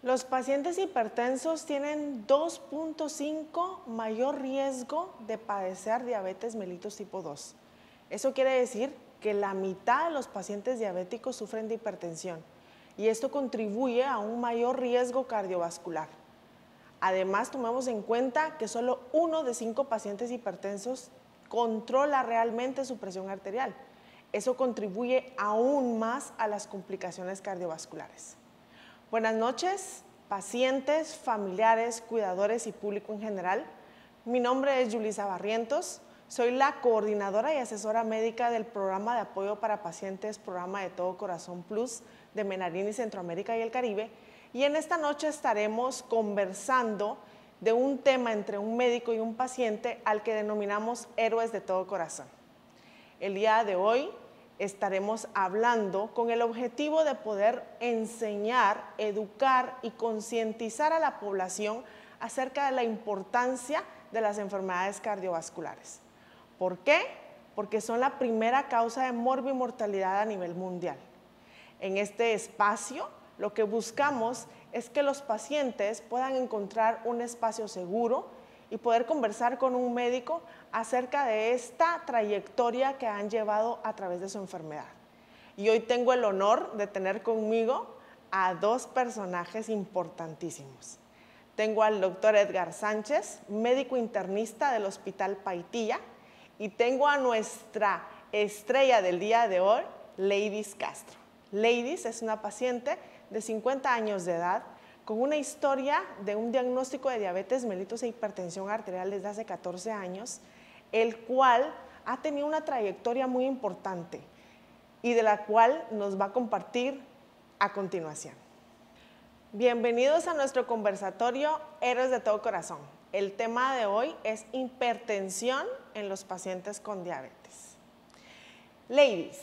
Los pacientes hipertensos tienen 2.5 mayor riesgo de padecer diabetes mellitus tipo 2. Eso quiere decir que la mitad de los pacientes diabéticos sufren de hipertensión y esto contribuye a un mayor riesgo cardiovascular. Además, tomemos en cuenta que solo 1 de 5 pacientes hipertensos controla realmente su presión arterial. Eso contribuye aún más a las complicaciones cardiovasculares. Buenas noches, pacientes, familiares, cuidadores y público en general. Mi nombre es Yulisa Barrientos, soy la coordinadora y asesora médica del Programa de Apoyo para Pacientes, Programa de Todo Corazón Plus de Menarini, Centroamérica y el Caribe. Y en esta noche estaremos conversando de un tema entre un médico y un paciente al que denominamos héroes de todo corazón. El día de hoy estaremos hablando con el objetivo de poder enseñar, educar y concientizar a la población acerca de la importancia de las enfermedades cardiovasculares. ¿Por qué? Porque son la primera causa de morbimortalidad a nivel mundial. En este espacio, lo que buscamos es que los pacientes puedan encontrar un espacio seguro y poder conversar con un médico acerca de esta trayectoria que han llevado a través de su enfermedad. Y hoy tengo el honor de tener conmigo a 2 personajes importantísimos. Tengo al doctor Edgar Sánchez, médico internista del Hospital Paitilla, y tengo a nuestra estrella del día de hoy, Leidis Castro. Leidis es una paciente de 50 años de edad, con una historia de un diagnóstico de diabetes mellitus e hipertensión arterial desde hace 14 años, el cual ha tenido una trayectoria muy importante y de la cual nos va a compartir a continuación. Bienvenidos a nuestro conversatorio Héroes de todo Corazón. El tema de hoy es hipertensión en los pacientes con diabetes. Ladies,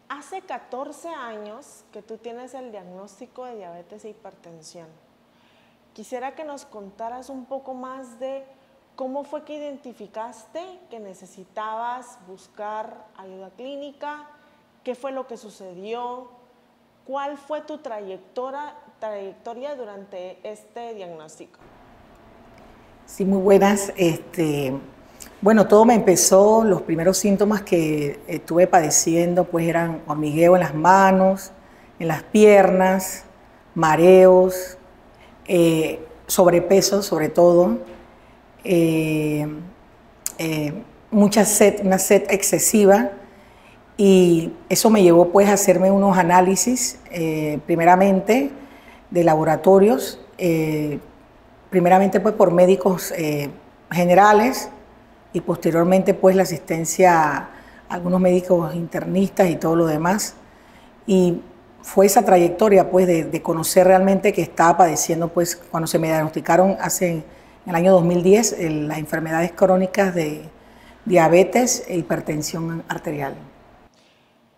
hace 14 años que tú tienes el diagnóstico de diabetes e hipertensión. Quisiera que nos contaras un poco más de cómo fue que identificaste que necesitabas buscar ayuda clínica, qué fue lo que sucedió, cuál fue tu trayectoria durante este diagnóstico. Sí, muy buenas. Bueno, todo me empezó, los primeros síntomas que estuve padeciendo pues eran hormigueo en las manos, en las piernas, mareos, sobrepeso sobre todo, mucha sed, una sed excesiva, y eso me llevó pues a hacerme unos análisis, primeramente de laboratorios, primeramente pues por médicos generales, y posteriormente pues la asistencia a algunos médicos internistas y todo lo demás. Y fue esa trayectoria pues de conocer realmente que estaba padeciendo pues cuando se me diagnosticaron en el año 2010 las enfermedades crónicas de diabetes e hipertensión arterial.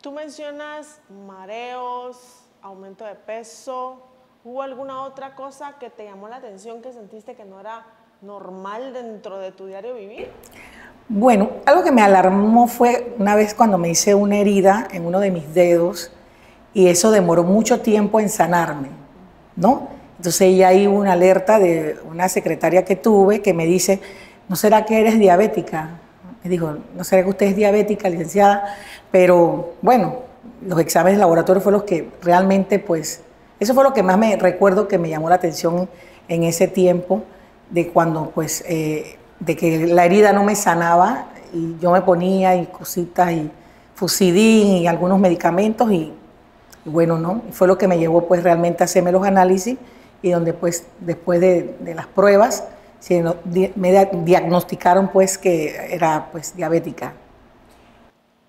Tú mencionas mareos, aumento de peso. ¿Hubo alguna otra cosa que te llamó la atención, que sentiste que no era normal dentro de tu diario vivir? Bueno, algo que me alarmó fue una vez cuando me hice una herida en uno de mis dedos, y eso demoró mucho tiempo en sanarme, ¿no? Entonces ya hay una alerta de una secretaria que tuve que me dice, ¿no será que eres diabética? Me dijo, ¿no será que usted es diabética, licenciada? Pero bueno, los exámenes de laboratorio fueron los que realmente pues, eso fue lo que más me recuerdo que me llamó la atención en ese tiempo, de cuando pues, de que la herida no me sanaba y yo me ponía y cositas y Fusidin y algunos medicamentos y bueno, no, fue lo que me llevó pues realmente a hacerme los análisis, y donde pues después de las pruebas me diagnosticaron pues que era pues diabética.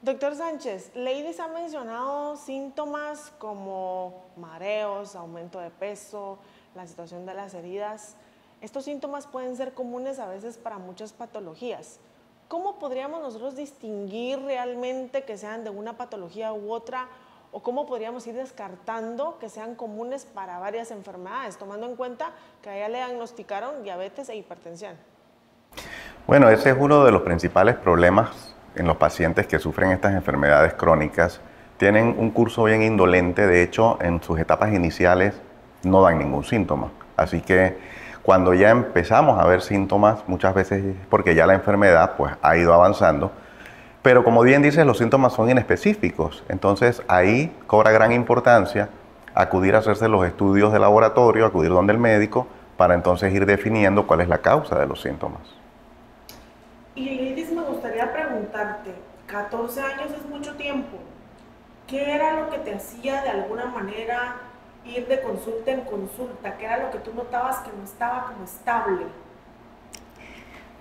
Doctor Sánchez, Leidis ha mencionado síntomas como mareos, aumento de peso, la situación de las heridas. Estos síntomas pueden ser comunes a veces para muchas patologías. ¿Cómo podríamos nosotros distinguir realmente que sean de una patología u otra? ¿O cómo podríamos ir descartando que sean comunes para varias enfermedades, tomando en cuenta que a ella le diagnosticaron diabetes e hipertensión? Bueno, ese es uno de los principales problemas en los pacientes que sufren estas enfermedades crónicas. Tienen un curso bien indolente, de hecho, en sus etapas iniciales no dan ningún síntoma. Así que cuando ya empezamos a ver síntomas, muchas veces es porque ya la enfermedad pues, ha ido avanzando. Pero como bien dices, los síntomas son inespecíficos. Entonces ahí cobra gran importancia acudir a hacerse los estudios de laboratorio, acudir donde el médico, para entonces ir definiendo cuál es la causa de los síntomas. Y Lidis, me gustaría preguntarte, 14 años es mucho tiempo. ¿Qué era lo que te hacía de alguna manera ir de consulta en consulta? ¿Qué era lo que tú notabas que no estaba como estable?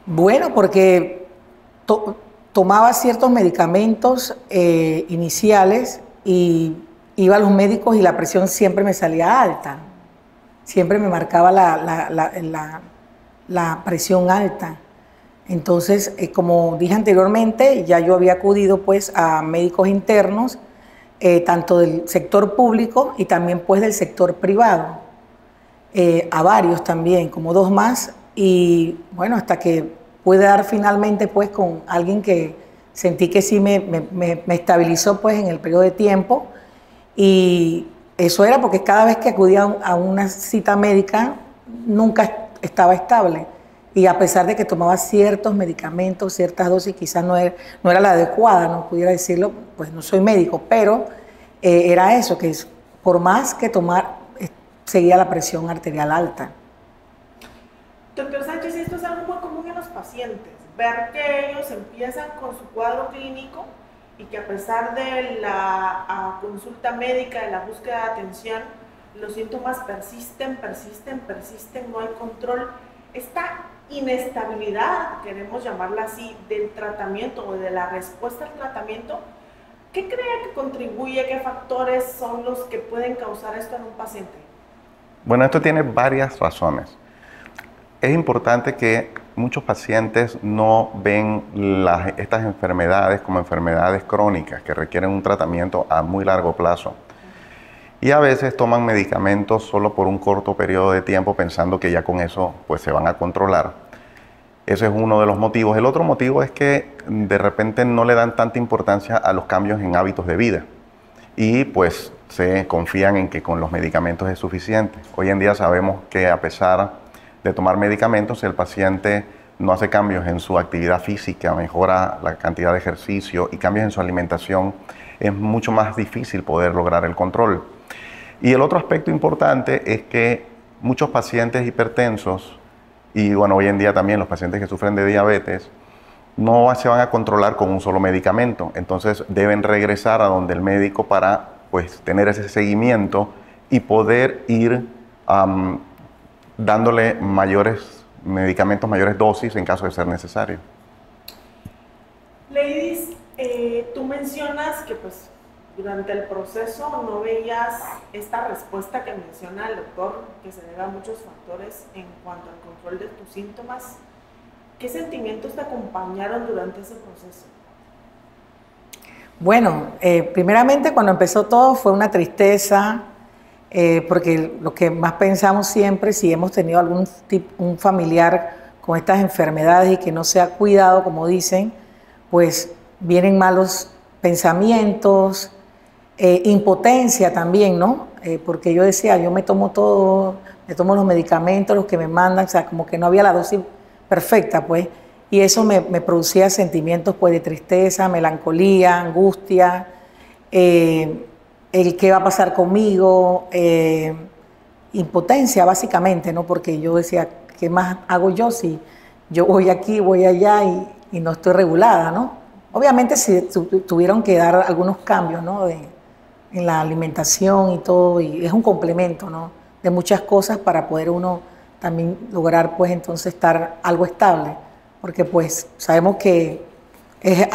Bueno, porque tomaba ciertos medicamentos iniciales y iba a los médicos y la presión siempre me salía alta. Siempre me marcaba la presión alta. Entonces, como dije anteriormente, ya yo había acudido pues a médicos internos, tanto del sector público y también pues del sector privado, a varios también, como 2 más, y bueno, hasta que pude dar finalmente pues con alguien que sentí que sí me estabilizó pues en el periodo de tiempo, y eso era porque cada vez que acudía a una cita médica nunca estaba estable. Y a pesar de que tomaba ciertos medicamentos, ciertas dosis, quizás no era la adecuada, no pudiera decirlo, pues no soy médico, pero era eso, que por más que tomar, seguía la presión arterial alta. Doctor Sánchez, esto es algo muy común en los pacientes, ver que ellos empiezan con su cuadro clínico y que a pesar de la consulta médica, de la búsqueda de atención, los síntomas persisten, no hay control. Esta inestabilidad, queremos llamarla así, del tratamiento o de la respuesta al tratamiento, ¿qué cree que contribuye? ¿Qué factores son los que pueden causar esto en un paciente? Bueno, esto tiene varias razones. Es importante que muchos pacientes no ven estas enfermedades como enfermedades crónicas que requieren un tratamiento a muy largo plazo. Y a veces toman medicamentos solo por un corto periodo de tiempo pensando que ya con eso pues, se van a controlar. Ese es uno de los motivos. El otro motivo es que de repente no le dan tanta importancia a los cambios en hábitos de vida y pues se confían en que con los medicamentos es suficiente. Hoy en día sabemos que a pesar de tomar medicamentos, si el paciente no hace cambios en su actividad física, mejora la cantidad de ejercicio y cambios en su alimentación, es mucho más difícil poder lograr el control. Y el otro aspecto importante es que muchos pacientes hipertensos, y bueno, hoy en día también los pacientes que sufren de diabetes, no se van a controlar con un solo medicamento. Entonces deben regresar a donde el médico para pues, tener ese seguimiento y poder ir dándole mayores medicamentos, mayores dosis en caso de ser necesario. Ladies, tú mencionas que pues durante el proceso no veías esta respuesta que menciona el doctor, que se debe a muchos factores en cuanto al control de tus síntomas. ¿Qué sentimientos te acompañaron durante ese proceso? Bueno, primeramente cuando empezó todo fue una tristeza, porque lo que más pensamos siempre, si hemos tenido un familiar con estas enfermedades y que no se ha cuidado, como dicen, pues vienen malos pensamientos, impotencia también, ¿no? Porque yo decía, yo me tomo todo, me tomo los medicamentos, los que me mandan, o sea, como que no había la dosis perfecta, pues, y eso me producía sentimientos, pues, de tristeza, melancolía, angustia, el qué va a pasar conmigo, impotencia, básicamente, ¿no? Porque yo decía, ¿qué más hago yo si yo voy aquí, voy allá y no estoy regulada, ¿no? Obviamente sí tuvieron que dar algunos cambios, ¿no? En la alimentación y todo, y es un complemento, ¿no? De muchas cosas para poder uno también lograr, pues, entonces estar algo estable, porque pues sabemos que es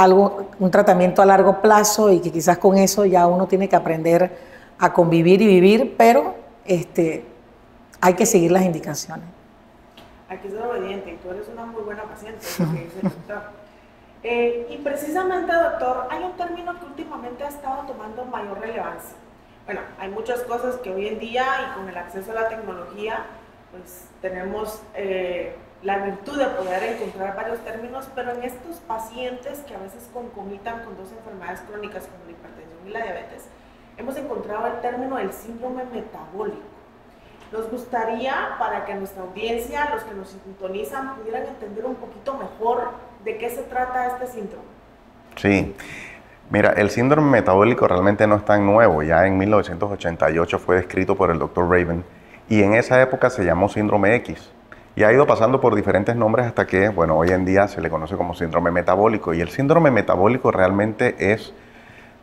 un tratamiento a largo plazo y que quizás con eso ya uno tiene que aprender a convivir y vivir, pero hay que seguir las indicaciones. Hay que ser obediente y tú eres una muy buena paciente, es lo que dice el doctor. Y precisamente, doctor, hay un término que últimamente ha estado tomando mayor relevancia. Bueno, hay muchas cosas que hoy en día y con el acceso a la tecnología, pues tenemos la virtud de poder encontrar varios términos, pero en estos pacientes que a veces concomitan con 2 enfermedades crónicas como la hipertensión y la diabetes, hemos encontrado el término del síndrome metabólico. Nos gustaría, para que nuestra audiencia, los que nos sintonizan, pudieran entender un poquito mejor de qué se trata este síndrome. Sí, mira, el síndrome metabólico realmente no es tan nuevo. Ya en 1988 fue descrito por el Dr. Raven y en esa época se llamó síndrome X. Y ha ido pasando por diferentes nombres hasta que, bueno, hoy en día se le conoce como síndrome metabólico. Y el síndrome metabólico realmente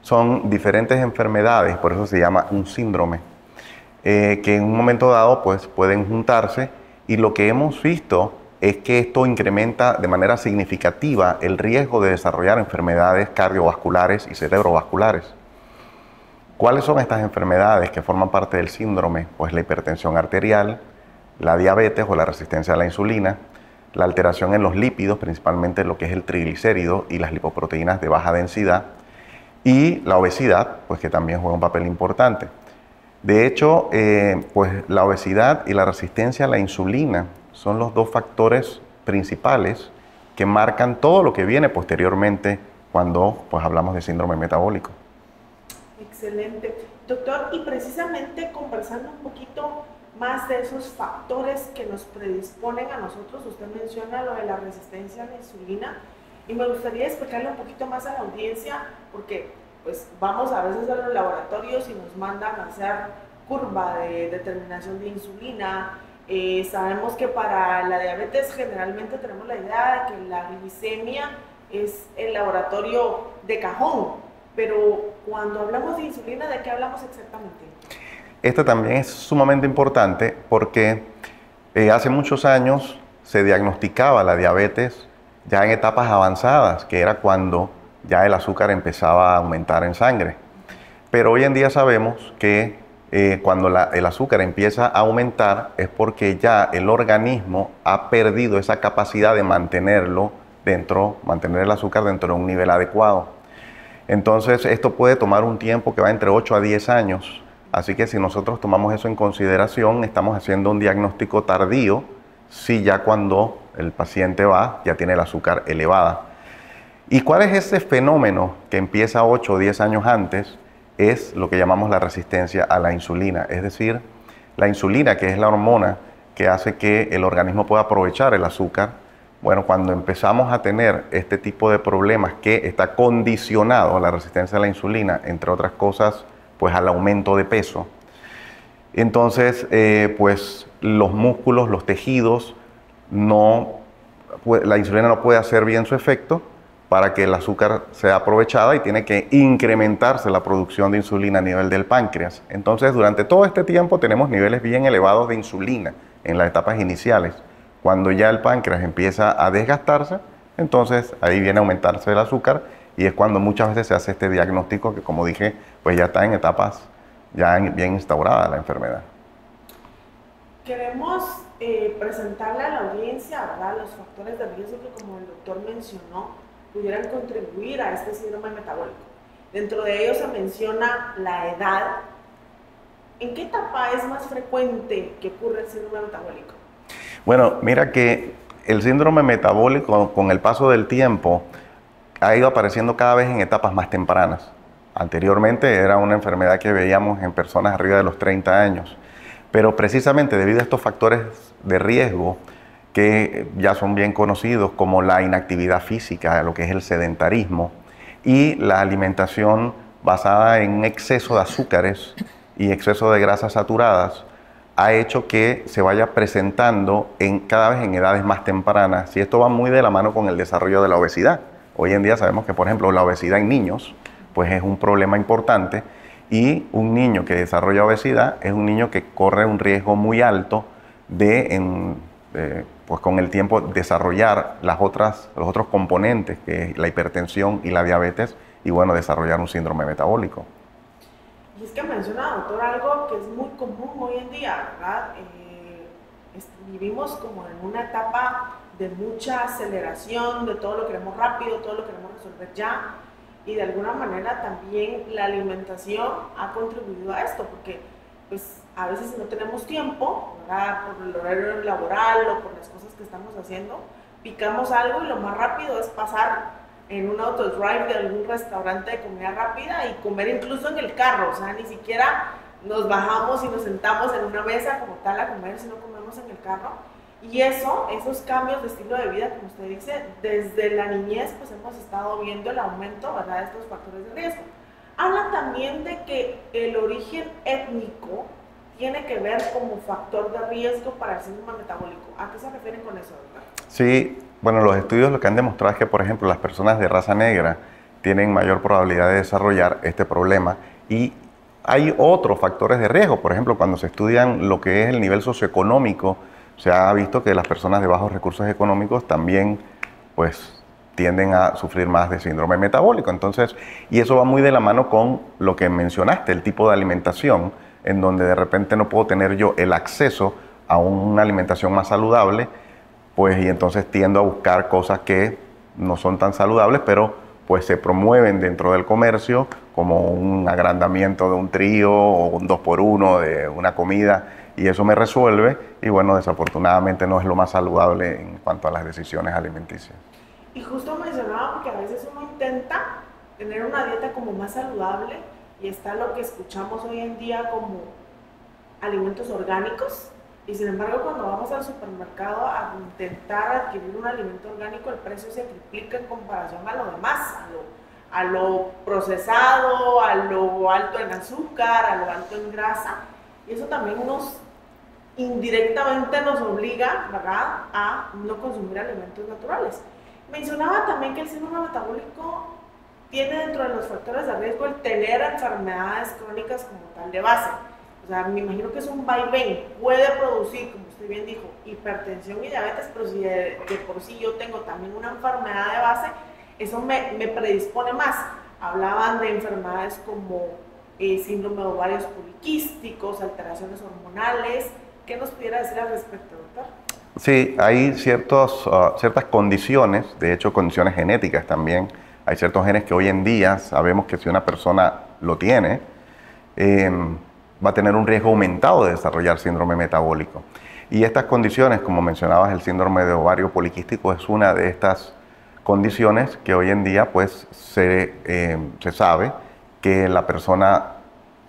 son diferentes enfermedades, por eso se llama un síndrome, que en un momento dado pues pueden juntarse, y lo que hemos visto es que esto incrementa de manera significativa el riesgo de desarrollar enfermedades cardiovasculares y cerebrovasculares. ¿Cuáles son estas enfermedades que forman parte del síndrome? Pues la hipertensión arterial, la diabetes o la resistencia a la insulina, la alteración en los lípidos, principalmente lo que es el triglicérido y las lipoproteínas de baja densidad, y la obesidad, pues que también juega un papel importante. De hecho, pues la obesidad y la resistencia a la insulina son los dos factores principales que marcan todo lo que viene posteriormente cuando pues hablamos de síndrome metabólico. Excelente. Doctor, y precisamente conversando un poquito más de esos factores que nos predisponen a nosotros, usted menciona lo de la resistencia a la insulina, y me gustaría explicarle un poquito más a la audiencia, porque pues vamos a veces a los laboratorios y nos mandan a hacer curva de determinación de insulina. Sabemos que para la diabetes generalmente tenemos la idea de que la glicemia es el laboratorio de cajón, pero cuando hablamos de insulina, ¿de qué hablamos exactamente? Esta también es sumamente importante porque hace muchos años se diagnosticaba la diabetes ya en etapas avanzadas, que era cuando ya el azúcar empezaba a aumentar en sangre. Pero hoy en día sabemos que cuando el azúcar empieza a aumentar es porque ya el organismo ha perdido esa capacidad de mantener el azúcar dentro de un nivel adecuado. Entonces esto puede tomar un tiempo que va entre 8 a 10 años. Así que si nosotros tomamos eso en consideración, estamos haciendo un diagnóstico tardío si ya cuando el paciente ya tiene el azúcar elevada. ¿Y cuál es ese fenómeno que empieza 8 o 10 años antes? Es lo que llamamos la resistencia a la insulina. Es decir, la insulina, que es la hormona que hace que el organismo pueda aprovechar el azúcar. Bueno, cuando empezamos a tener este tipo de problemas que está condicionado a la resistencia a la insulina, entre otras cosas, pues al aumento de peso, entonces pues los músculos, los tejidos, la insulina no puede hacer bien su efecto para que el azúcar sea aprovechada y tiene que incrementarse la producción de insulina a nivel del páncreas. Entonces durante todo este tiempo tenemos niveles bien elevados de insulina en las etapas iniciales. Cuando ya el páncreas empieza a desgastarse, entonces ahí viene a aumentarse el azúcar, y es cuando muchas veces se hace este diagnóstico que, como dije, pues ya está en etapas ya bien instaurada la enfermedad. Queremos presentarle a la audiencia, ¿verdad?, los factores de riesgo que, como el doctor mencionó, pudieran contribuir a este síndrome metabólico. Dentro de ellos se menciona la edad. ¿En qué etapa es más frecuente que ocurre el síndrome metabólico? Bueno, mira que el síndrome metabólico con el paso del tiempo ha ido apareciendo cada vez en etapas más tempranas. Anteriormente era una enfermedad que veíamos en personas arriba de los 30 años, pero precisamente debido a estos factores de riesgo que ya son bien conocidos, como la inactividad física, lo que es el sedentarismo, y la alimentación basada en un exceso de azúcares y exceso de grasas saturadas, ha hecho que se vaya presentando cada vez en edades más tempranas, y esto va muy de la mano con el desarrollo de la obesidad. Hoy en día sabemos que, por ejemplo, la obesidad en niños pues es un problema importante, y un niño que desarrolla obesidad es un niño que corre un riesgo muy alto pues con el tiempo desarrollar los otros componentes, que es la hipertensión y la diabetes, y bueno, desarrollar un síndrome metabólico. Y es que menciona, doctor, algo que es muy común hoy en día, ¿verdad? Vivimos como en una etapa de mucha aceleración, de todo lo queremos rápido, todo lo queremos resolver ya, y de alguna manera también la alimentación ha contribuido a esto, porque pues a veces no tenemos tiempo, ¿verdad?, por el horario laboral o por las cosas que estamos haciendo, picamos algo y lo más rápido es pasar en un autodrive de algún restaurante de comida rápida y comer incluso en el carro. O sea, ni siquiera nos bajamos y nos sentamos en una mesa como tal a comer, si no comemos en el carro. Y esos cambios de estilo de vida, como usted dice, desde la niñez pues hemos estado viendo el aumento, ¿verdad?, de estos factores de riesgo. Habla también de que el origen étnico tiene que ver como factor de riesgo para el síndrome metabólico. ¿A qué se refieren con eso, doctor? Sí, bueno, los estudios lo que han demostrado es que, por ejemplo, las personas de raza negra tienen mayor probabilidad de desarrollar este problema, y hay otros factores de riesgo. Por ejemplo, cuando se estudian lo que es el nivel socioeconómico, se ha visto que las personas de bajos recursos económicos también pues tienden a sufrir más de síndrome metabólico. Entonces, y eso va muy de la mano con lo que mencionaste, el tipo de alimentación, en donde de repente no puedo tener yo el acceso a una alimentación más saludable, pues, y entonces tiendo a buscar cosas que no son tan saludables, pero pues se promueven dentro del comercio como un agrandamiento de un trío o un 2x1 de una comida, y eso me resuelve, y bueno, desafortunadamente no es lo más saludable en cuanto a las decisiones alimenticias. Y justo mencionaba que a veces uno intenta tener una dieta como más saludable, y está lo que escuchamos hoy en día como alimentos orgánicos, y sin embargo cuando vamos al supermercado a intentar adquirir un alimento orgánico, el precio se triplica en comparación a lo demás, a lo procesado, a lo alto en azúcar, a lo alto en grasa, y eso también indirectamente nos obliga, ¿verdad?, a no consumir alimentos naturales. Mencionaba también que el síndrome metabólico tiene dentro de los factores de riesgo el tener enfermedades crónicas como tal de base. O sea, me imagino que es un vaivén, puede producir, como usted bien dijo, hipertensión y diabetes, pero si de por sí yo tengo también una enfermedad de base, eso me predispone más. Hablaban de enfermedades como síndrome de ovarios poliquísticos, alteraciones hormonales. ¿Qué nos pudiera decir al respecto, doctor? Sí, hay ciertas condiciones, de hecho condiciones genéticas también. Hay ciertos genes que hoy en día sabemos que si una persona lo tiene, va a tener un riesgo aumentado de desarrollar síndrome metabólico. Y estas condiciones, como mencionabas, el síndrome de ovario poliquístico es una de estas condiciones que hoy en día pues se sabe que la persona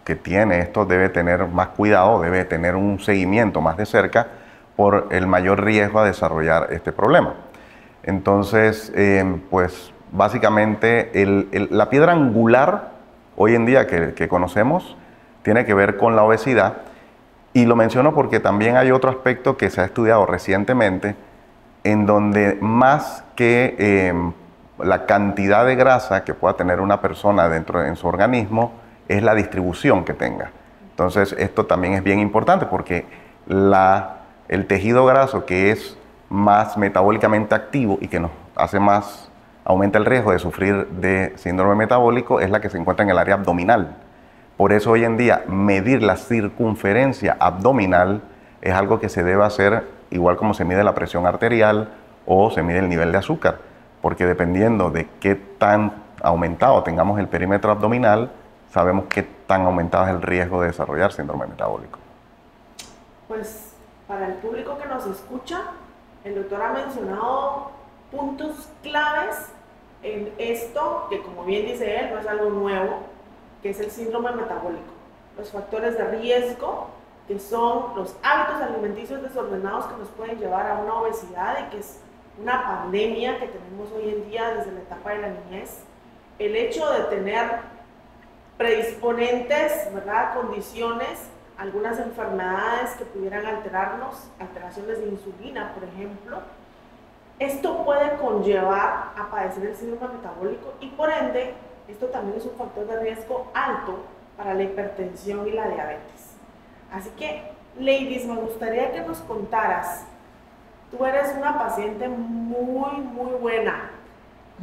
que tiene esto debe tener más cuidado, debe tener un seguimiento más de cerca por el mayor riesgo a desarrollar este problema. Entonces, pues básicamente la piedra angular hoy en día que conocemos tiene que ver con la obesidad, y lo menciono porque también hay otro aspecto que se ha estudiado recientemente, en donde más que la cantidad de grasa que pueda tener una persona en su organismo, es la distribución que tenga. Entonces, esto también es bien importante porque el tejido graso que es más metabólicamente activo y que nos hace más, aumenta el riesgo de sufrir de síndrome metabólico, es la que se encuentra en el área abdominal. Por eso hoy en día medir la circunferencia abdominal es algo que se debe hacer igual como se mide la presión arterial o se mide el nivel de azúcar, porque dependiendo de qué tan aumentado tengamos el perímetro abdominal, sabemos qué tan aumentado es el riesgo de desarrollar síndrome metabólico. Pues para el público que nos escucha, el doctor ha mencionado puntos claves en esto, que como bien dice él, no es algo nuevo, que es el síndrome metabólico. Los factores de riesgo, que son los hábitos alimenticios desordenados que nos pueden llevar a una obesidad, y que es una pandemia que tenemos hoy en día desde la etapa de la niñez. El hecho de tener predisponentes, ¿verdad?, condiciones, algunas enfermedades que pudieran alterarnos, alteraciones de insulina, por ejemplo. Esto puede conllevar a padecer el síndrome metabólico, y por ende, esto también es un factor de riesgo alto para la hipertensión y la diabetes. Así que, ladies, me gustaría que nos contaras, tú eres una paciente muy buena,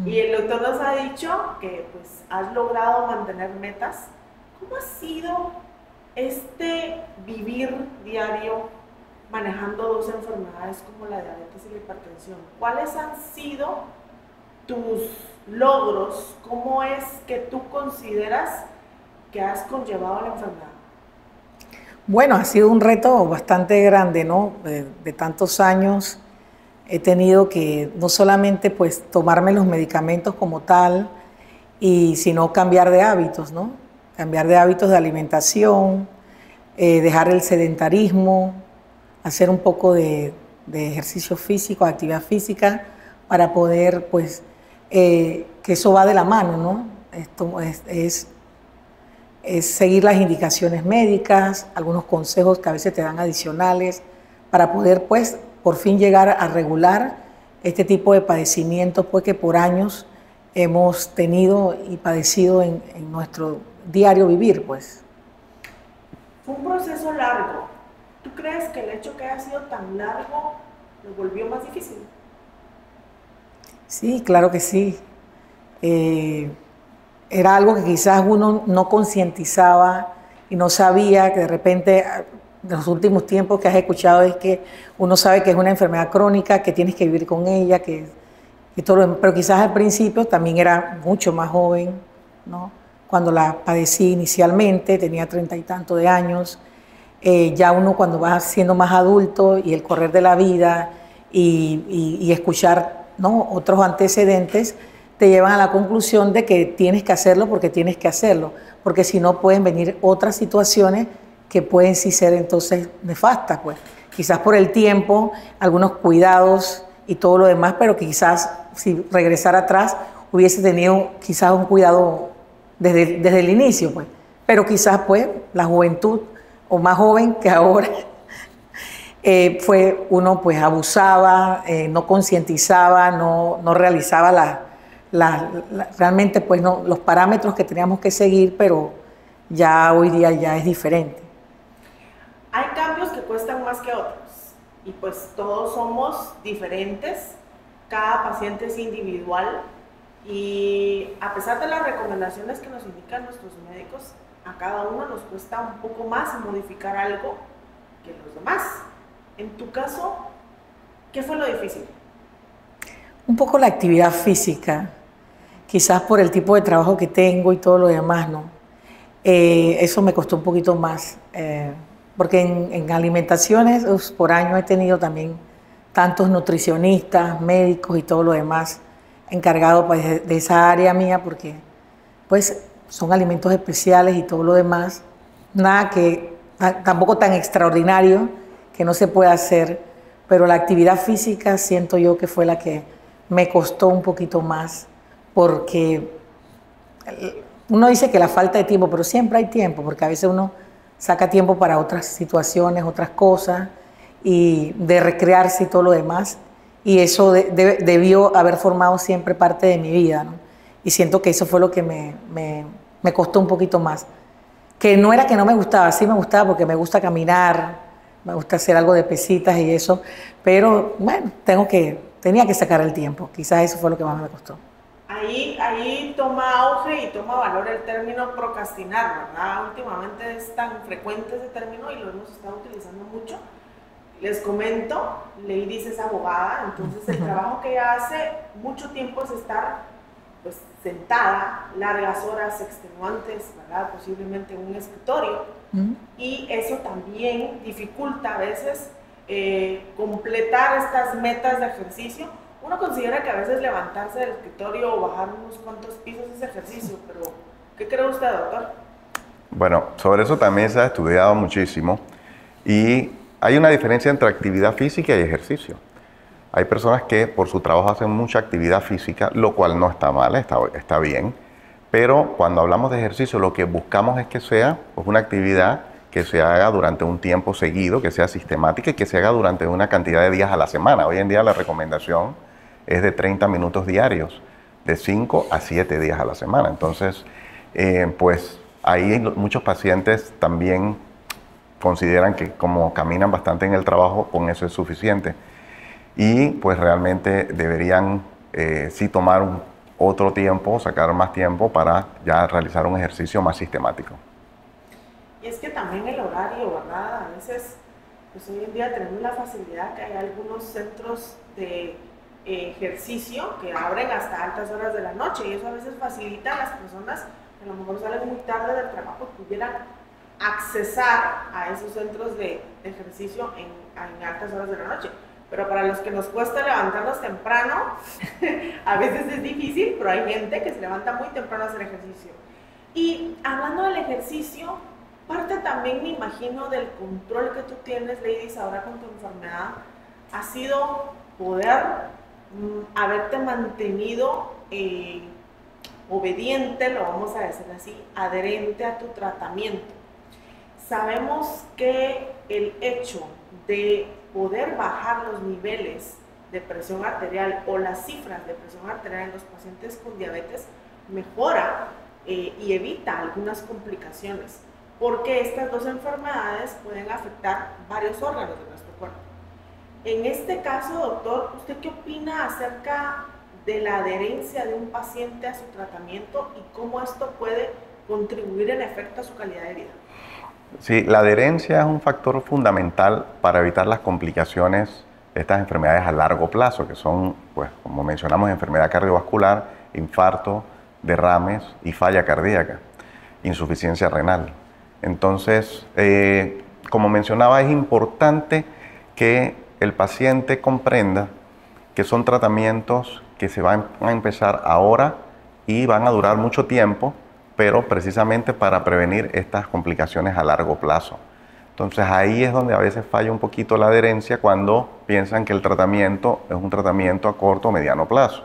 y el doctor nos ha dicho que pues has logrado mantener metas. ¿Cómo ha sido este vivir diario manejando dos enfermedades como la diabetes y la hipertensión? ¿Cuáles han sido tus logros? ¿Cómo es que tú consideras que has conllevado la enfermedad? Bueno, ha sido un reto bastante grande, ¿no? De tantos años he tenido que no solamente pues tomarme los medicamentos como tal, sino cambiar de hábitos, ¿no? Cambiar de hábitos de alimentación, dejar el sedentarismo, hacer un poco de ejercicio físico, actividad física, para poder, pues, que eso va de la mano, ¿no? Esto es seguir las indicaciones médicas, algunos consejos que a veces te dan adicionales, para poder, pues, por fin llegar a regular este tipo de padecimientos, pues, que por años hemos tenido y padecido en nuestro diario vivir, pues. Fue un proceso largo. ¿Tú crees que el hecho que haya sido tan largo lo volvió más difícil? Sí, claro que sí. Era algo que quizás uno no concientizaba y no sabía, que de repente en los últimos tiempos que has escuchado es que uno sabe que es una enfermedad crónica, que tienes que vivir con ella, que todo, pero quizás al principio también era mucho más joven, ¿no? Cuando la padecí inicialmente, tenía 30 y tantos de años. Ya uno cuando va siendo más adulto y el correr de la vida y escuchar, ¿no?, otros antecedentes, te llevan a la conclusión de que tienes que hacerlo porque tienes que hacerlo, porque si no pueden venir otras situaciones que pueden sí ser entonces nefastas, pues. Quizás por el tiempo, algunos cuidados y todo lo demás, pero quizás si regresara atrás hubiese tenido quizás un cuidado desde el inicio, pues. Pero quizás, pues, la juventud, o más joven que ahora, uno pues abusaba, no concientizaba, no realizaba realmente pues no, los parámetros que teníamos que seguir, pero ya hoy día ya es diferente. Hay cambios que cuestan más que otros y pues todos somos diferentes, cada paciente es individual y a pesar de las recomendaciones que nos indican nuestros médicos, a cada uno nos cuesta un poco más modificar algo que los demás. En tu caso, ¿qué fue lo difícil? Un poco la actividad física, quizás por el tipo de trabajo que tengo y todo lo demás, ¿no? Eso me costó un poquito más, porque en alimentaciones por año he tenido también tantos nutricionistas, médicos y todo lo demás encargados pues, de esa área mía, porque pues son alimentos especiales y todo lo demás, nada que tampoco tan extraordinario que no se pueda hacer, pero la actividad física siento yo que fue la que me costó un poquito más, porque uno dice que la falta de tiempo, pero siempre hay tiempo, porque a veces uno saca tiempo para otras situaciones, otras cosas, y de recrearse y todo lo demás, y eso debió haber formado siempre parte de mi vida, ¿no? Y siento que eso fue lo que me costó un poquito más. Que no era que no me gustaba, sí me gustaba porque me gusta caminar, me gusta hacer algo de pesitas y eso, pero bueno, tenía que sacar el tiempo. Quizás eso fue lo que más me costó. Ahí toma auge y toma valor el término procrastinar, ¿verdad? Últimamente es tan frecuente ese término y lo hemos estado utilizando mucho. Les comento, Lady es abogada, entonces el trabajo que ella hace mucho tiempo es estar pues sentada, largas horas extenuantes, ¿verdad? Posiblemente en un escritorio, y eso también dificulta a veces completar estas metas de ejercicio. Uno considera que a veces levantarse del escritorio o bajar unos cuantos pisos es ejercicio, pero ¿qué cree usted, doctor? Bueno, sobre eso también se ha estudiado muchísimo y hay una diferencia entre actividad física y ejercicio. Hay personas que por su trabajo hacen mucha actividad física, lo cual no está mal, está bien. Pero cuando hablamos de ejercicio, lo que buscamos es que sea pues, una actividad que se haga durante un tiempo seguido, que sea sistemática y que se haga durante una cantidad de días a la semana. Hoy en día la recomendación es de 30 minutos diarios, de 5 a 7 días a la semana. Entonces, pues ahí muchos pacientes también consideran que como caminan bastante en el trabajo, con eso es suficiente. Y pues realmente deberían sí tomar otro tiempo, sacar más tiempo para ya realizar un ejercicio más sistemático. Y es que también el horario, ¿verdad? A veces, pues hoy en día tenemos la facilidad que hay algunos centros de ejercicio que abren hasta altas horas de la noche y eso a veces facilita a las personas que a lo mejor salen muy tarde del trabajo pudieran accesar a esos centros de ejercicio en altas horas de la noche. Pero para los que nos cuesta levantarnos temprano, a veces es difícil, pero hay gente que se levanta muy temprano a hacer ejercicio. Y hablando del ejercicio, Parte también, me imagino, del control que tú tienes, Ladies, ahora con tu enfermedad, ha sido poder haberte mantenido obediente, lo vamos a decir así, adherente a tu tratamiento. Sabemos que el hecho de poder bajar los niveles de presión arterial o las cifras de presión arterial en los pacientes con diabetes mejora y evita algunas complicaciones, porque estas dos enfermedades pueden afectar varios órganos de nuestro cuerpo. En este caso, doctor, ¿usted qué opina acerca de la adherencia de un paciente a su tratamiento y cómo esto puede contribuir en efecto a su calidad de vida? Sí, la adherencia es un factor fundamental para evitar las complicaciones de estas enfermedades a largo plazo, que son, pues, como mencionamos, enfermedad cardiovascular, infarto, derrames y falla cardíaca, insuficiencia renal. Entonces, como mencionaba, es importante que el paciente comprenda que son tratamientos que se van a empezar ahora y van a durar mucho tiempo, pero precisamente para prevenir estas complicaciones a largo plazo. Entonces ahí es donde a veces falla un poquito la adherencia cuando piensan que el tratamiento es un tratamiento a corto o mediano plazo.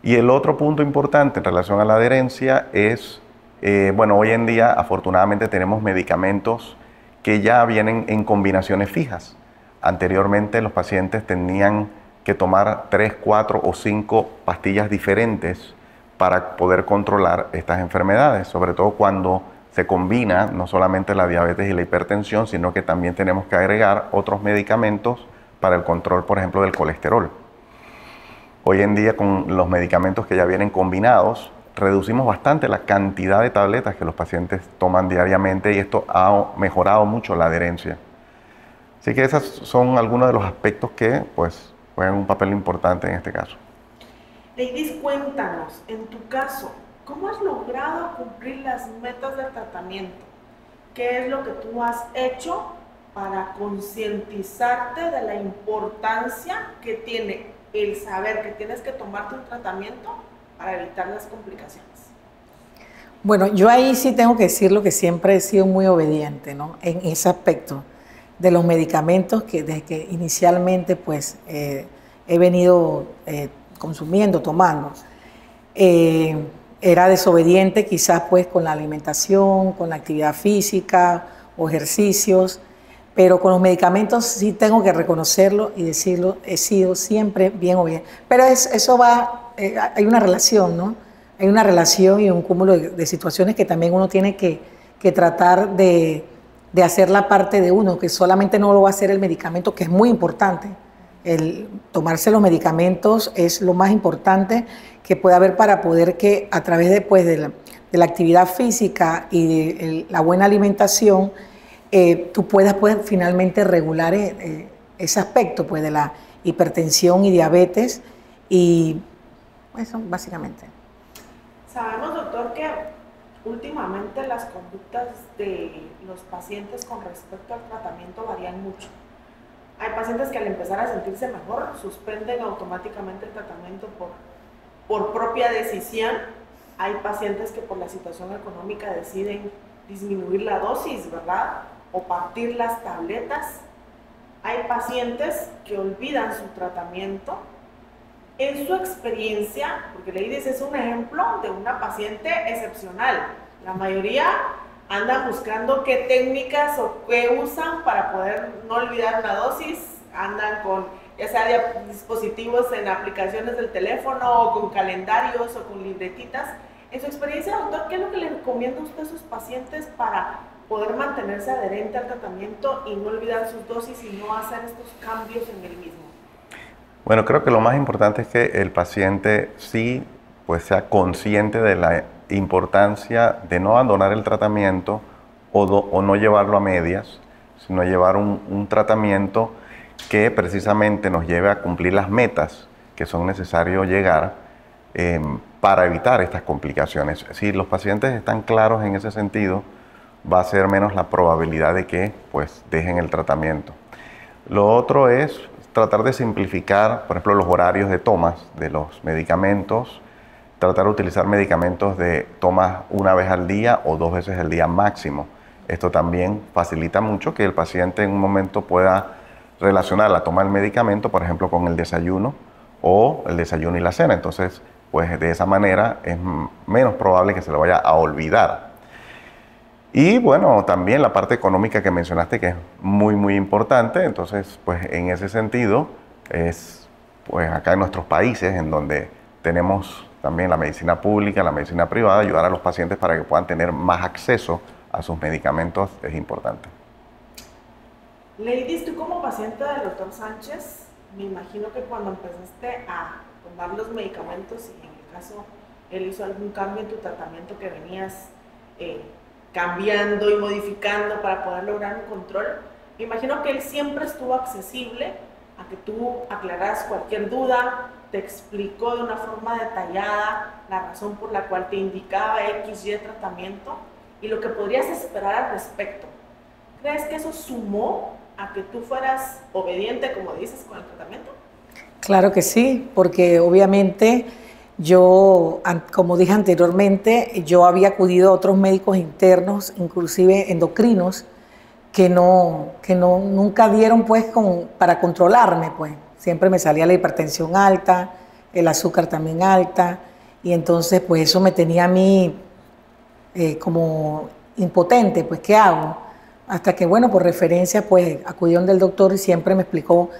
Y el otro punto importante en relación a la adherencia es, bueno, hoy en día afortunadamente tenemos medicamentos que ya vienen en combinaciones fijas. Anteriormente los pacientes tenían que tomar 3, 4 o 5 pastillas diferentes para poder controlar estas enfermedades, sobre todo cuando se combina no solamente la diabetes y la hipertensión, sino que también tenemos que agregar otros medicamentos para el control, por ejemplo, del colesterol. Hoy en día, con los medicamentos que ya vienen combinados, reducimos bastante la cantidad de tabletas que los pacientes toman diariamente y esto ha mejorado mucho la adherencia. Así que esos son algunos de los aspectos que, pues, juegan un papel importante en este caso. Ladies, cuéntanos, en tu caso, ¿cómo has logrado cumplir las metas del tratamiento? ¿Qué es lo que tú has hecho para concientizarte de la importancia que tiene el saber que tienes que tomarte un tratamiento para evitar las complicaciones? Bueno, yo ahí sí tengo que decirlo que siempre he sido muy obediente, ¿no? En ese aspecto de los medicamentos que desde que inicialmente pues he venido consumiendo, tomando. Era desobediente quizás pues con la alimentación, con la actividad física o ejercicios, pero con los medicamentos sí tengo que reconocerlo y decirlo, he sido siempre bien obediente. Pero eso va, hay una relación, ¿no? Hay una relación y un cúmulo de situaciones que también uno tiene que tratar de hacer la parte de uno, que solamente no lo va a hacer el medicamento, que es muy importante. El tomarse los medicamentos es lo más importante que puede haber para poder que a través de la actividad física y de la buena alimentación tú puedas finalmente regular ese aspecto pues, de la hipertensión y diabetes y eso básicamente. Sabemos, doctor, que últimamente las conductas de los pacientes con respecto al tratamiento varían mucho. Hay pacientes que al empezar a sentirse mejor suspenden automáticamente el tratamiento por propia decisión. Hay pacientes que por la situación económica deciden disminuir la dosis, ¿verdad? O partir las tabletas. Hay pacientes que olvidan su tratamiento. En su experiencia, porque Ladies es un ejemplo de una paciente excepcional, la mayoría andan buscando qué técnicas o qué usan para poder no olvidar una dosis, andan con ya sea dispositivos en aplicaciones del teléfono o con calendarios o con libretitas. En su experiencia, doctor, ¿qué es lo que le recomienda a usted a sus pacientes para poder mantenerse adherente al tratamiento y no olvidar sus dosis y no hacer estos cambios en el mismo? Bueno, creo que lo más importante es que el paciente sí pues, sea consciente de la importancia de no abandonar el tratamiento o no llevarlo a medias, sino llevar un tratamiento que precisamente nos lleve a cumplir las metas que son necesarios llegar para evitar estas complicaciones. Si los pacientes están claros en ese sentido, va a ser menos la probabilidad de que pues, dejen el tratamiento. Lo otro es tratar de simplificar, por ejemplo, los horarios de tomas de los medicamentos, tratar de utilizar medicamentos de tomas una vez al día o 2 veces al día máximo. Esto también facilita mucho que el paciente en un momento pueda relacionar la toma del medicamento, por ejemplo, con el desayuno o el desayuno y la cena. Entonces, pues de esa manera es menos probable que se lo vaya a olvidar. Y bueno, también la parte económica que mencionaste, que es muy, muy importante. Entonces, pues en ese sentido, es pues acá en nuestros países, en donde tenemos también la medicina pública, la medicina privada, ayudar a los pacientes para que puedan tener más acceso a sus medicamentos es importante. Ladies, tú como paciente del doctor Sánchez, me imagino que cuando empezaste a tomar los medicamentos y en el caso él hizo algún cambio en tu tratamiento que venías cambiando y modificando para poder lograr un control, me imagino que él siempre estuvo accesible a que tú aclararas cualquier duda, te explicó de una forma detallada la razón por la cual te indicaba XY tratamiento y lo que podrías esperar al respecto. ¿Crees que eso sumó a que tú fueras obediente, como dices, con el tratamiento? Claro que sí, porque obviamente yo, como dije anteriormente, yo había acudido a otros médicos internos, inclusive endocrinos, que nunca dieron pues para controlarme, pues. Siempre me salía la hipertensión alta, el azúcar también alta, y entonces pues eso me tenía a mí como impotente, pues ¿qué hago? Hasta que bueno, por referencia pues acudí donde el doctor y siempre me explicó,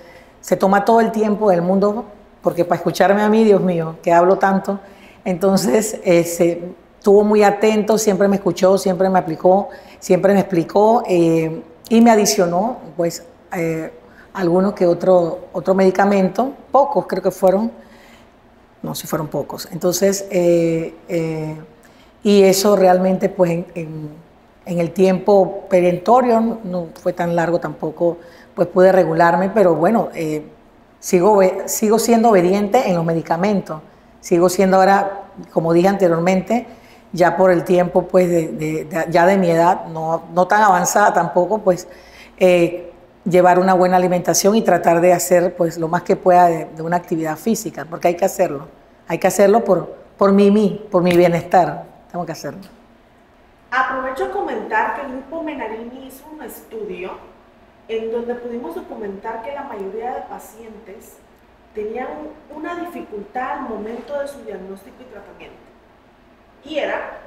se toma todo el tiempo del mundo, porque para escucharme a mí, Dios mío, que hablo tanto, entonces estuvo muy atento, siempre me escuchó, siempre me aplicó, siempre me explicó y me adicionó pues algunos que otro medicamento, pocos creo que fueron, no, si fueron pocos. Entonces, y eso realmente pues en el tiempo perentorio no fue tan largo tampoco, pues pude regularme, pero bueno, sigo siendo obediente en los medicamentos, sigo siendo ahora, como dije anteriormente, ya por el tiempo pues ya de mi edad, no tan avanzada tampoco, pues llevar una buena alimentación y tratar de hacer pues lo más que pueda de una actividad física, porque hay que hacerlo por mi bienestar, tengo que hacerlo. Aprovecho a comentar que el grupo Menarini hizo un estudio en donde pudimos documentar que la mayoría de pacientes tenían una dificultad al momento de su diagnóstico y tratamiento. Y era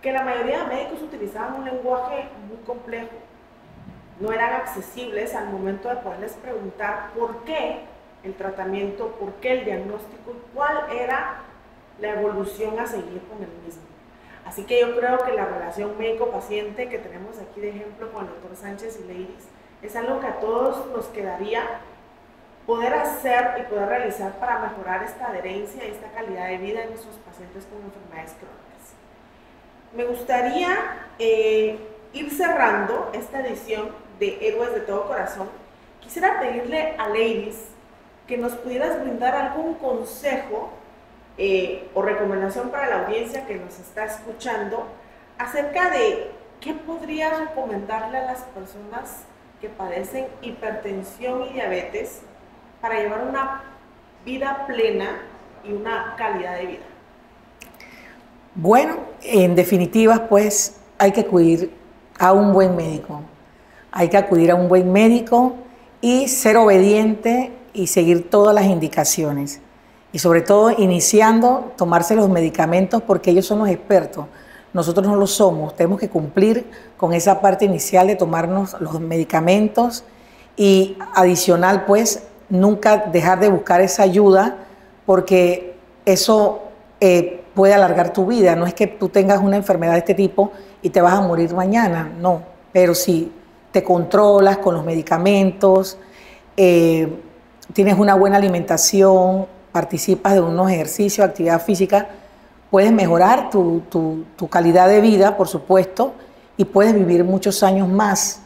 que la mayoría de médicos utilizaban un lenguaje muy complejo, no eran accesibles al momento de poderles preguntar por qué el tratamiento, por qué el diagnóstico y cuál era la evolución a seguir con el mismo. Así que yo creo que la relación médico-paciente que tenemos aquí de ejemplo con el doctor Sánchez y Ladies es algo que a todos nos quedaría poder hacer y poder realizar para mejorar esta adherencia y esta calidad de vida en nuestros pacientes con enfermedades crónicas. Me gustaría ir cerrando esta edición de Héroes de Todo Corazón. Quisiera pedirle a Ladies que nos pudieras brindar algún consejo o recomendación para la audiencia que nos está escuchando acerca de qué podrías recomendarle a las personas que padecen hipertensión y diabetes para llevar una vida plena y una calidad de vida. Bueno, en definitiva, pues hay que acudir a un buen médico. Hay que acudir a un buen médico y ser obediente y seguir todas las indicaciones. Y sobre todo iniciando, tomarse los medicamentos porque ellos son los expertos. Nosotros no lo somos. Tenemos que cumplir con esa parte inicial de tomarnos los medicamentos y adicional, pues, nunca dejar de buscar esa ayuda porque eso puede alargar tu vida. No es que tú tengas una enfermedad de este tipo y te vas a morir mañana, no. Pero si te controlas con los medicamentos, tienes una buena alimentación, participas de unos ejercicios, actividad física, puedes mejorar tu calidad de vida, por supuesto, y puedes vivir muchos años más.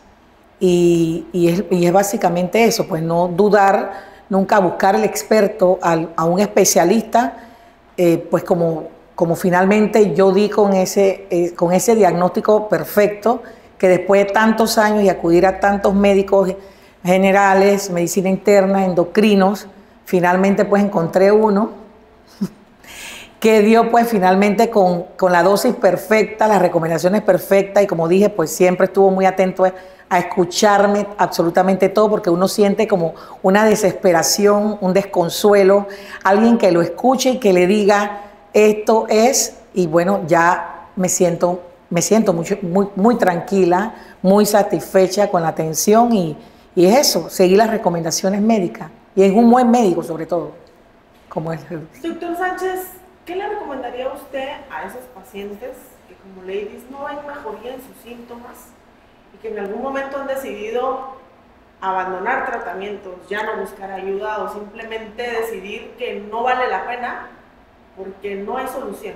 Y es básicamente eso, pues no dudar, nunca buscar el experto, a un especialista, pues como finalmente yo di con ese diagnóstico perfecto, que después de tantos años y acudir a tantos médicos generales, medicina interna, endocrinos, finalmente pues encontré uno que dio pues finalmente con la dosis perfecta, las recomendaciones perfectas y como dije, pues siempre estuvo muy atento a escucharme absolutamente todo porque uno siente como una desesperación, un desconsuelo, alguien que lo escuche y que le diga esto es, y bueno, ya me siento muy tranquila, muy satisfecha con la atención y es eso, seguir las recomendaciones médicas y en un buen médico sobre todo, como es. Doctor Sánchez, ¿qué le recomendaría usted a esos pacientes que como ladies no ven mejoría en sus síntomas y que en algún momento han decidido abandonar tratamientos, ya no buscar ayuda o simplemente decidir que no vale la pena porque no hay solución?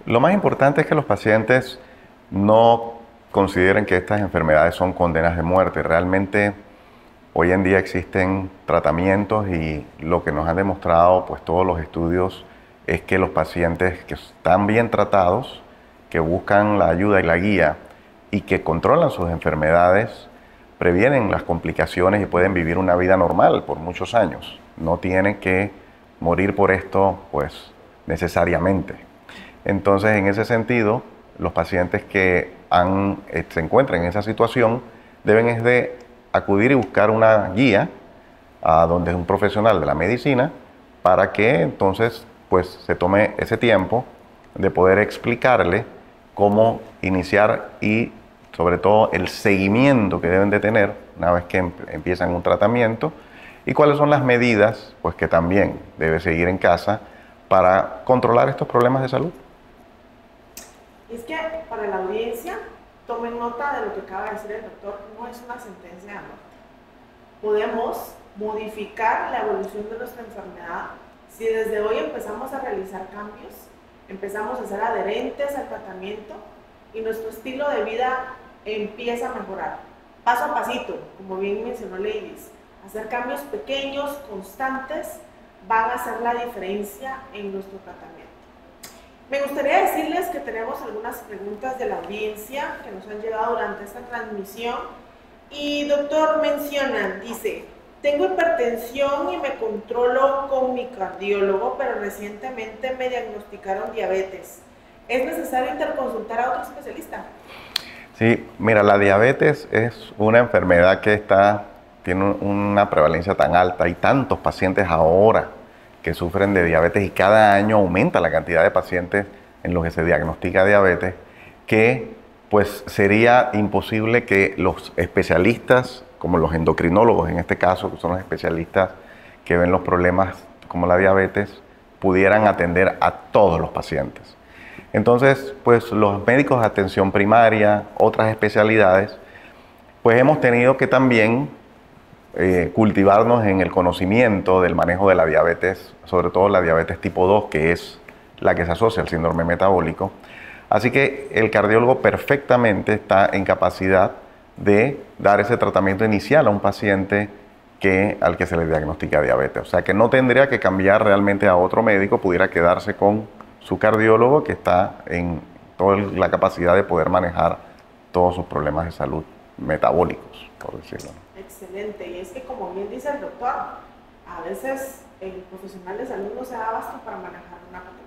Lo más importante es que los pacientes no consideren que estas enfermedades son condenas de muerte. Realmente hoy en día existen tratamientos y lo que nos han demostrado pues todos los estudios es que los pacientes que están bien tratados, que buscan la ayuda y la guía y que controlan sus enfermedades, previenen las complicaciones y pueden vivir una vida normal por muchos años. No tienen que morir por esto pues necesariamente. Entonces, en ese sentido, los pacientes que se encuentran en esa situación deben es de acudir y buscar una guía a donde es un profesional de la medicina para que entonces pues se tome ese tiempo de poder explicarle cómo iniciar y sobre todo el seguimiento que deben de tener una vez que empiezan un tratamiento y cuáles son las medidas pues que también debe seguir en casa para controlar estos problemas de salud. Y es que para la audiencia, tomen nota de lo que acaba de decir el doctor, no es una sentencia de muerte. Podemos modificar la evolución de nuestra enfermedad si desde hoy empezamos a realizar cambios, empezamos a ser adherentes al tratamiento y nuestro estilo de vida empieza a mejorar. Paso a pasito, como bien mencionó Ladies, hacer cambios pequeños, constantes, van a hacer la diferencia en nuestro tratamiento. Me gustaría decirles que tenemos algunas preguntas de la audiencia que nos han llegado durante esta transmisión. Y doctor, mencionan, dice, tengo hipertensión y me controlo con mi cardiólogo, pero recientemente me diagnosticaron diabetes. ¿Es necesario interconsultar a otro especialista? Sí, mira, la diabetes es una enfermedad que tiene una prevalencia tan alta. Hay tantos pacientes ahora que sufren de diabetes y cada año aumenta la cantidad de pacientes en los que se diagnostica diabetes, que pues sería imposible que los especialistas, como los endocrinólogos en este caso, que son los especialistas que ven los problemas como la diabetes, pudieran atender a todos los pacientes. Entonces, pues los médicos de atención primaria, otras especialidades, pues hemos tenido que también cultivarnos en el conocimiento del manejo de la diabetes, sobre todo la diabetes tipo 2, que es la que se asocia al síndrome metabólico. Así que el cardiólogo perfectamente está en capacidad de dar ese tratamiento inicial a un paciente al que se le diagnostica diabetes. O sea que no tendría que cambiar realmente a otro médico, pudiera quedarse con su cardiólogo que está en toda la capacidad de poder manejar todos sus problemas de salud metabólicos, por decirlo. Excelente, y es que como bien dice el doctor, a veces el profesional de salud no se da abasto para manejar una patología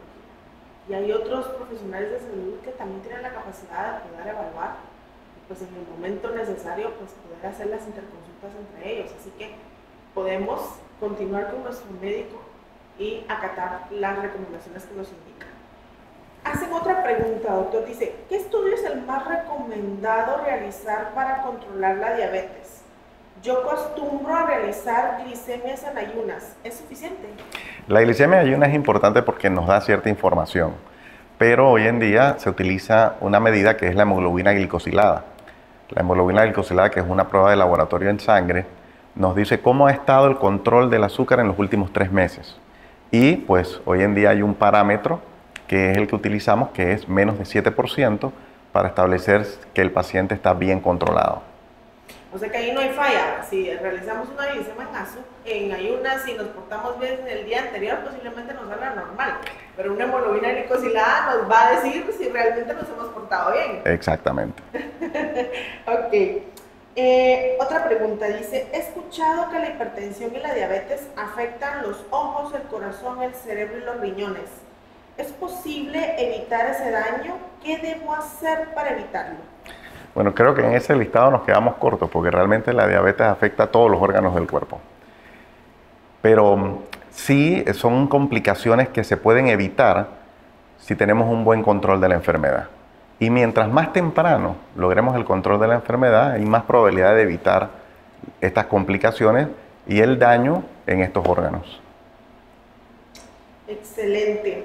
y hay otros profesionales de salud que también tienen la capacidad de poder evaluar y pues en el momento necesario pues poder hacer las interconsultas entre ellos, así que podemos continuar con nuestro médico y acatar las recomendaciones que nos indican. Hacen otra pregunta, doctor, dice, ¿qué estudio es el más recomendado realizar para controlar la diabetes? Yo acostumbro a realizar glicemias en ayunas. ¿Es suficiente? La glicemia en ayunas es importante porque nos da cierta información, pero hoy en día se utiliza una medida que es la hemoglobina glicosilada. La hemoglobina glicosilada, que es una prueba de laboratorio en sangre, nos dice cómo ha estado el control del azúcar en los últimos 3 meses. Y pues hoy en día hay un parámetro que es el que utilizamos, que es menos de 7%, para establecer que el paciente está bien controlado. O sea que ahí no hay falla. Si realizamos una glicemia en ayunas y nos portamos bien en el día anterior, posiblemente nos salga normal. Pero una hemoglobina glicosilada nos va a decir si realmente nos hemos portado bien. Exactamente. Ok. Otra pregunta dice, he escuchado que la hipertensión y la diabetes afectan los ojos, el corazón, el cerebro y los riñones. ¿Es posible evitar ese daño? ¿Qué debo hacer para evitarlo? Bueno, creo que en ese listado nos quedamos cortos porque realmente la diabetes afecta a todos los órganos del cuerpo. Pero sí son complicaciones que se pueden evitar si tenemos un buen control de la enfermedad. Y mientras más temprano logremos el control de la enfermedad, hay más probabilidad de evitar estas complicaciones y el daño en estos órganos. Excelente.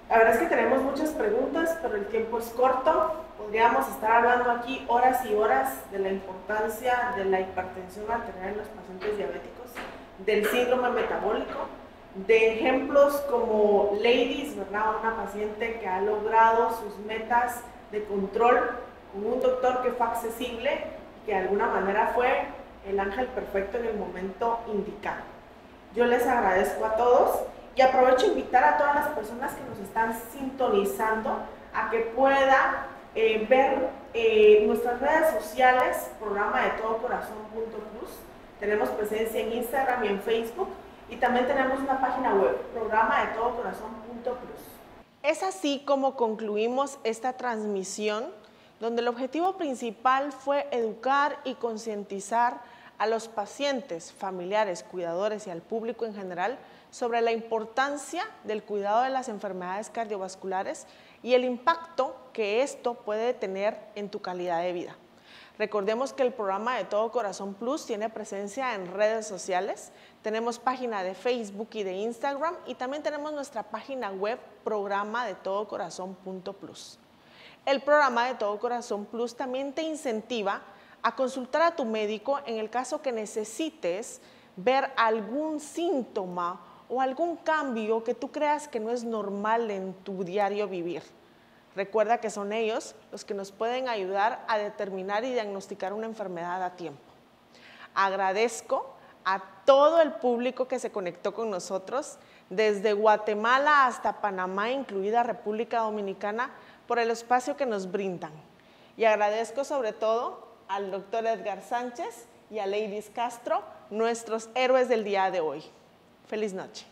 La verdad es que tenemos muchas preguntas, pero el tiempo es corto. Podríamos estar hablando aquí horas y horas de la importancia de la hipertensión arterial en los pacientes diabéticos, del síndrome metabólico, de ejemplos como Ladies, ¿verdad? Una paciente que ha logrado sus metas de control con un doctor que fue accesible, que de alguna manera fue el ángel perfecto en el momento indicado. Yo les agradezco a todos y aprovecho a invitar a todas las personas que nos están sintonizando a que puedan ver nuestras redes sociales, programa de todocorazon.plus. Tenemos presencia en Instagram y en Facebook. Y también tenemos una página web, programa de todocorazon.plus. Es así como concluimos esta transmisión, donde el objetivo principal fue educar y concientizar a los pacientes, familiares, cuidadores y al público en general sobre la importancia del cuidado de las enfermedades cardiovasculares y el impacto que esto puede tener en tu calidad de vida. Recordemos que el programa de Todo Corazón Plus tiene presencia en redes sociales, tenemos página de Facebook y de Instagram y también tenemos nuestra página web programa de todocorazon.plus. El programa de Todo Corazón Plus también te incentiva a consultar a tu médico en el caso que necesites ver algún síntoma o algún cambio que tú creas que no es normal en tu diario vivir. Recuerda que son ellos los que nos pueden ayudar a determinar y diagnosticar una enfermedad a tiempo. Agradezco a todo el público que se conectó con nosotros, desde Guatemala hasta Panamá, incluida República Dominicana, por el espacio que nos brindan. Y agradezco sobre todo al doctor Edgar Sánchez y a Ladies Castro, nuestros héroes del día de hoy. Feliz noche.